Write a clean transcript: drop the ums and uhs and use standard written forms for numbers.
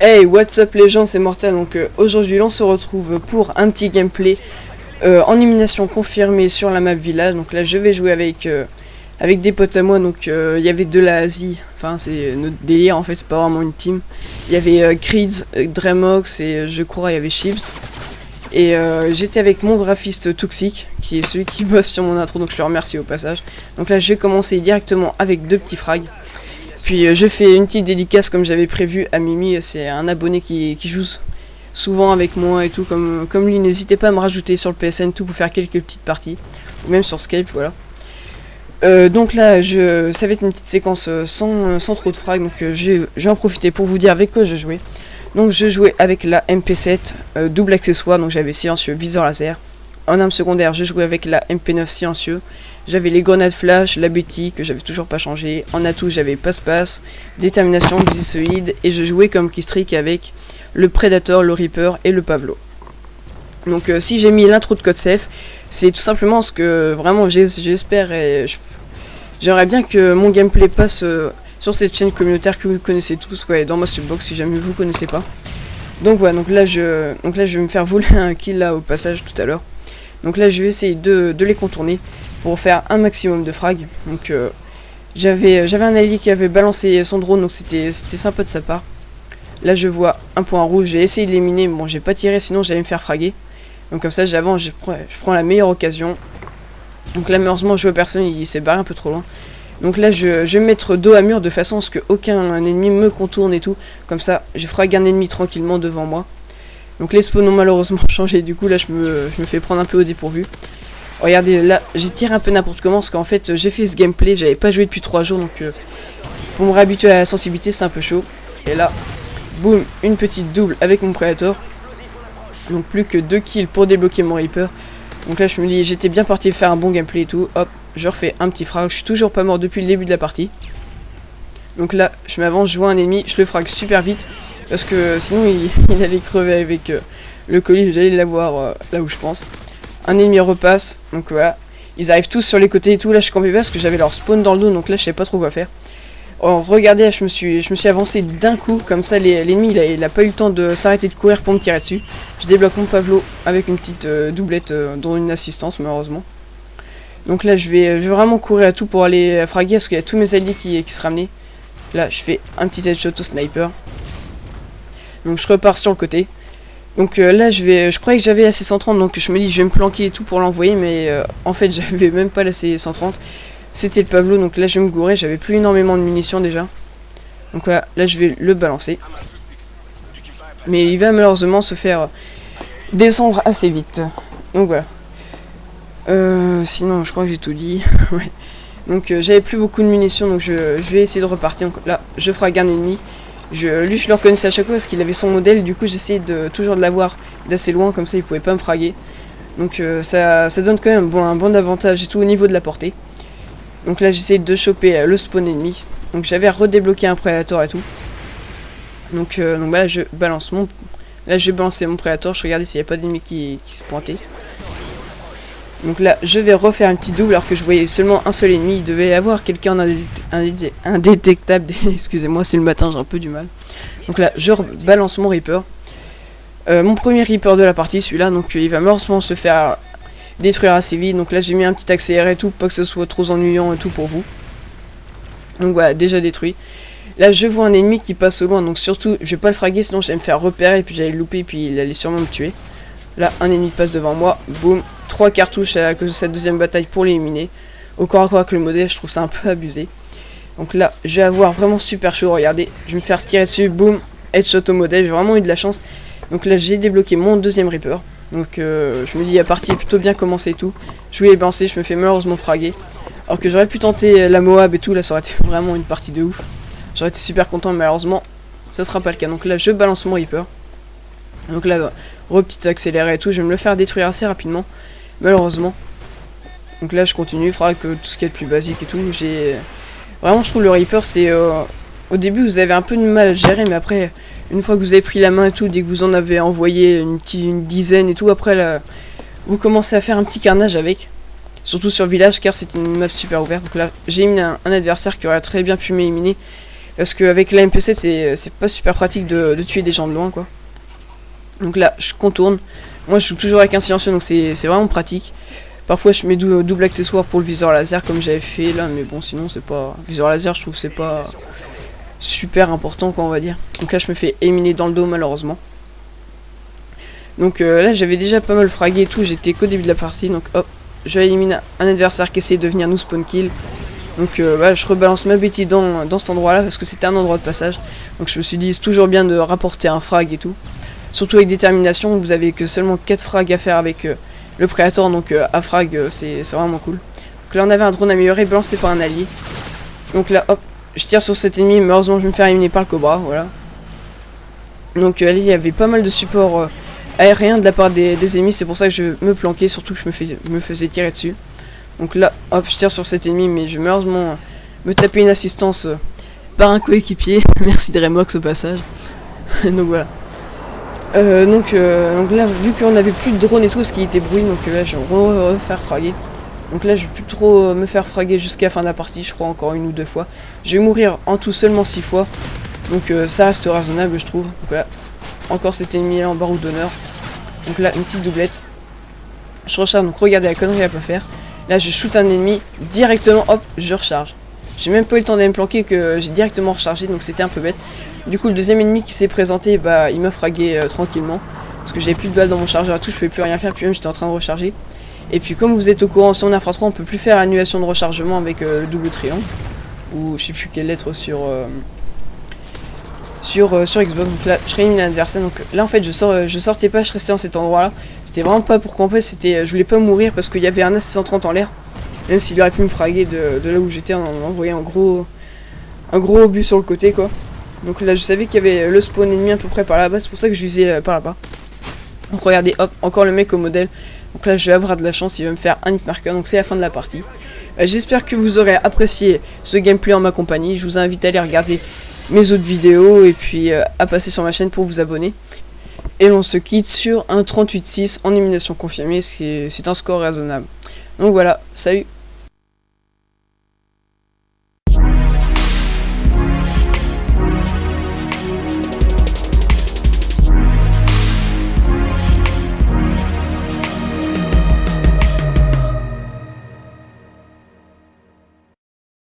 Hey, what's up les gens, c'est Mortal. Donc aujourd'hui on se retrouve pour un petit gameplay en élimination confirmée sur la map village. Donc là je vais jouer avec des potes à moi. Donc il y avait de la Asie, enfin c'est notre délire en fait, c'est pas vraiment une team. Il y avait Creeds, Dremox et je crois il y avait Chips. Et j'étais avec mon graphiste Toxic, qui est celui qui bosse sur mon intro, donc je le remercie au passage. Donc là je vais commencer directement avec deux petits frags. Puis je fais une petite dédicace comme j'avais prévu à Mimi, c'est un abonné qui joue souvent avec moi et tout, comme lui. N'hésitez pas à me rajouter sur le PSN tout pour faire quelques petites parties, ou même sur Skype, voilà. Donc là, ça va être une petite séquence sans trop de frags, donc je vais en profiter pour vous dire avec quoi je jouais. Donc je jouais avec la MP7 double accessoire, donc j'avais silencieux, viseur laser. En arme secondaire, je jouais avec la MP9 silencieux. J'avais les grenades flash, la Betty que j'avais toujours pas changé. En atout, j'avais passe-passe, détermination, visée solide. Et je jouais comme keystreak avec le Predator, le Reaper et le Pavlo. Donc si j'ai mis l'intro de Code Safe, c'est tout simplement ce que vraiment j'espère. Et j'aimerais bien que mon gameplay passe sur cette chaîne communautaire que vous connaissez tous, quoi, et dans ma subbox si jamais vous connaissez pas. Donc voilà, donc là je vais me faire voler un kill là au passage tout à l'heure. Donc là je vais essayer de les contourner pour faire un maximum de frags. Donc j'avais un allié qui avait balancé son drone, donc c'était sympa de sa part. Là je vois un point rouge, j'ai essayé de l'éliminer, mais bon j'ai pas tiré sinon j'allais me faire fraguer. Donc comme ça j'avance, je prends la meilleure occasion. Donc là malheureusement je vois personne, il s'est barré un peu trop loin. Donc là je vais me mettre dos à mur de façon à ce qu'aucun ennemi me contourne et tout. Comme ça je frague un ennemi tranquillement devant moi. Donc les spawns ont malheureusement changé, du coup là je me fais prendre un peu au dépourvu. Regardez, là j'ai tiré un peu n'importe comment parce qu'en fait j'ai fait ce gameplay, j'avais pas joué depuis 3 jours, donc pour me réhabituer à la sensibilité c'est un peu chaud. Et là, boum, une petite double avec mon Predator. Donc plus que 2 kills pour débloquer mon Reaper. Donc là je me dis, j'étais bien parti faire un bon gameplay et tout. Hop, je refais un petit frag, je suis toujours pas mort depuis le début de la partie. Donc là je m'avance, je vois un ennemi, je le frag super vite. Parce que sinon il allait crever avec le colis, j'allais l'avoir là où je pense. Un ennemi repasse, donc voilà. Ils arrivent tous sur les côtés et tout. Là je suis campé parce que j'avais leur spawn dans le dos, donc là je sais pas trop quoi faire. Alors, regardez, je me suis avancé d'un coup, comme ça l'ennemi il a pas eu le temps de s'arrêter de courir pour me tirer dessus. Je débloque mon Pavlo avec une petite doublette dont une assistance malheureusement. Donc là je vais vraiment courir à tout pour aller fraguer parce qu'il y a tous mes alliés qui se ramenaient. Là je fais un petit headshot au sniper. Donc je repars sur le côté. Donc là je croyais que j'avais la C130, donc je me dis je vais me planquer et tout pour l'envoyer, mais en fait j'avais même pas la C130. C'était le Pavlo, donc là je vais me gourer, j'avais plus énormément de munitions déjà. Donc voilà, là je vais le balancer. Mais il va malheureusement se faire descendre assez vite. Donc voilà. Sinon je crois que j'ai tout dit. Ouais. Donc j'avais plus beaucoup de munitions, donc je vais essayer de repartir. Donc là je frague un ennemi. Lui je le reconnaissais à chaque fois parce qu'il avait son modèle, du coup j'essayais toujours de l'avoir d'assez loin, comme ça il pouvait pas me fraguer. Donc ça donne quand même un bon avantage et tout au niveau de la portée. Donc là j'essayais de choper le spawn ennemi. Donc j'avais redébloqué un Predator et tout. Donc là je balance Là je vais balancer mon Predator, je regardais s'il n'y avait pas d'ennemi qui se pointait. Donc là je vais refaire un petit double alors que je voyais seulement un seul ennemi. Il devait y avoir quelqu'un indétectable. Excusez-moi, c'est le matin, j'ai un peu du mal. Donc là je balance mon Reaper. Mon premier Reaper de la partie, celui-là. Donc il va malheureusement se faire détruire assez vite. Donc là j'ai mis un petit accéléré et tout, pas que ce soit trop ennuyant et tout pour vous. Donc voilà, déjà détruit. Là je vois un ennemi qui passe au loin, donc surtout je vais pas le fraguer sinon j'allais me faire repérer et puis j'allais le louper et puis il allait sûrement me tuer. Là un ennemi passe devant moi, boum, 3 cartouches à cause de cette deuxième bataille pour l'éliminer. Au corps à corps avec le modèle, je trouve ça un peu abusé. Donc là je vais avoir vraiment super chaud, regardez, je vais me faire tirer dessus, boum, headshot au modèle, j'ai vraiment eu de la chance. Donc là j'ai débloqué mon deuxième Reaper. Donc je me dis la partie est plutôt bien commencée et tout. Je voulais balancer, je me fais malheureusement fraguer. Alors que j'aurais pu tenter la Moab et tout, là ça aurait été vraiment une partie de ouf. J'aurais été super content, mais malheureusement ça sera pas le cas. Donc là je balance mon Reaper. Donc là petit accéléré et tout, je vais me le faire détruire assez rapidement, malheureusement. Donc là je continue, frag tout ce qui est de plus basique et tout. Vraiment je trouve le Reaper c'est... Au début vous avez un peu de mal à gérer, mais après une fois que vous avez pris la main et tout, dès que vous en avez envoyé une dizaine et tout, après là vous commencez à faire un petit carnage avec. Surtout sur village car c'est une map super ouverte. Donc là j'ai mis un adversaire qui aurait très bien pu m'éliminer. Parce qu'avec la MP7 c'est pas super pratique de tuer des gens de loin quoi. Donc là je contourne. Moi je joue toujours avec un silencieux donc c'est vraiment pratique. Parfois je mets double accessoire pour le viseur laser comme j'avais fait là, mais bon sinon c'est pas... Viseur laser je trouve c'est pas super important quoi on va dire. Donc là je me fais éliminer dans le dos malheureusement. Donc là j'avais déjà pas mal fragué et tout, j'étais qu'au début de la partie, donc hop, je vais éliminer un adversaire qui essaie de venir nous spawn kill. Donc bah, je rebalance ma bêtise dans cet endroit là parce que c'était un endroit de passage. Donc je me suis dit c'est toujours bien de rapporter un frag et tout. Surtout avec détermination, vous avez que seulement 4 frags à faire avec le Predator, donc à frag c'est vraiment cool. Donc là on avait un drone amélioré balancé par un allié. Donc là hop, je tire sur cet ennemi, mais heureusement je vais me faire éliminer par le Cobra, voilà. Donc là il y avait pas mal de support aérien de la part des ennemis, c'est pour ça que je me planquais, surtout que je me faisais tirer dessus. Donc là hop, je tire sur cet ennemi, mais je vais malheureusement me taper une assistance par un coéquipier. Merci Dremox au passage. Donc voilà. Donc là vu qu'on avait plus de drone et tout ce qui était bruit, donc là je vais refaire fraguer. Donc là je vais plus trop me faire fraguer jusqu'à la fin de la partie, je crois encore 1 ou 2 fois. Je vais mourir en tout seulement 6 fois. Donc ça reste raisonnable je trouve. Donc là encore cet ennemi là en barreau d'honneur. Donc là une petite doublette. Je recharge, donc regardez la connerie à pas faire. Là je shoot un ennemi directement, hop je recharge. J'ai même pas eu le temps de me planquer que j'ai directement rechargé, donc c'était un peu bête. Du coup le deuxième ennemi qui s'est présenté, bah il m'a fragué tranquillement. Parce que j'avais plus de balles dans mon chargeur à tout, je pouvais plus rien faire, puis même j'étais en train de recharger. Et puis comme vous êtes au courant, sur Infra 3 on peut plus faire l'annulation de rechargement avec le double triangle. Ou je sais plus quelle lettre sur Xbox. Donc là je réélimine l'adversaire. Donc là en fait je sortais pas, je restais dans cet endroit là. C'était vraiment pas pour camper, c'était je voulais pas mourir parce qu'il y avait un A630 en l'air. Même s'il aurait pu me fraguer de là où j'étais en envoyant un gros obus sur le côté quoi. Donc là je savais qu'il y avait le spawn ennemi à peu près par là-bas, c'est pour ça que je visais par là-bas. Donc regardez, hop, encore le mec au modèle. Donc là je vais avoir de la chance, il va me faire un hit marker, donc c'est la fin de la partie. J'espère que vous aurez apprécié ce gameplay en ma compagnie. Je vous invite à aller regarder mes autres vidéos et puis à passer sur ma chaîne pour vous abonner. Et l'on se quitte sur un 38-6 en élimination confirmée, c'est un score raisonnable. Donc voilà, salut!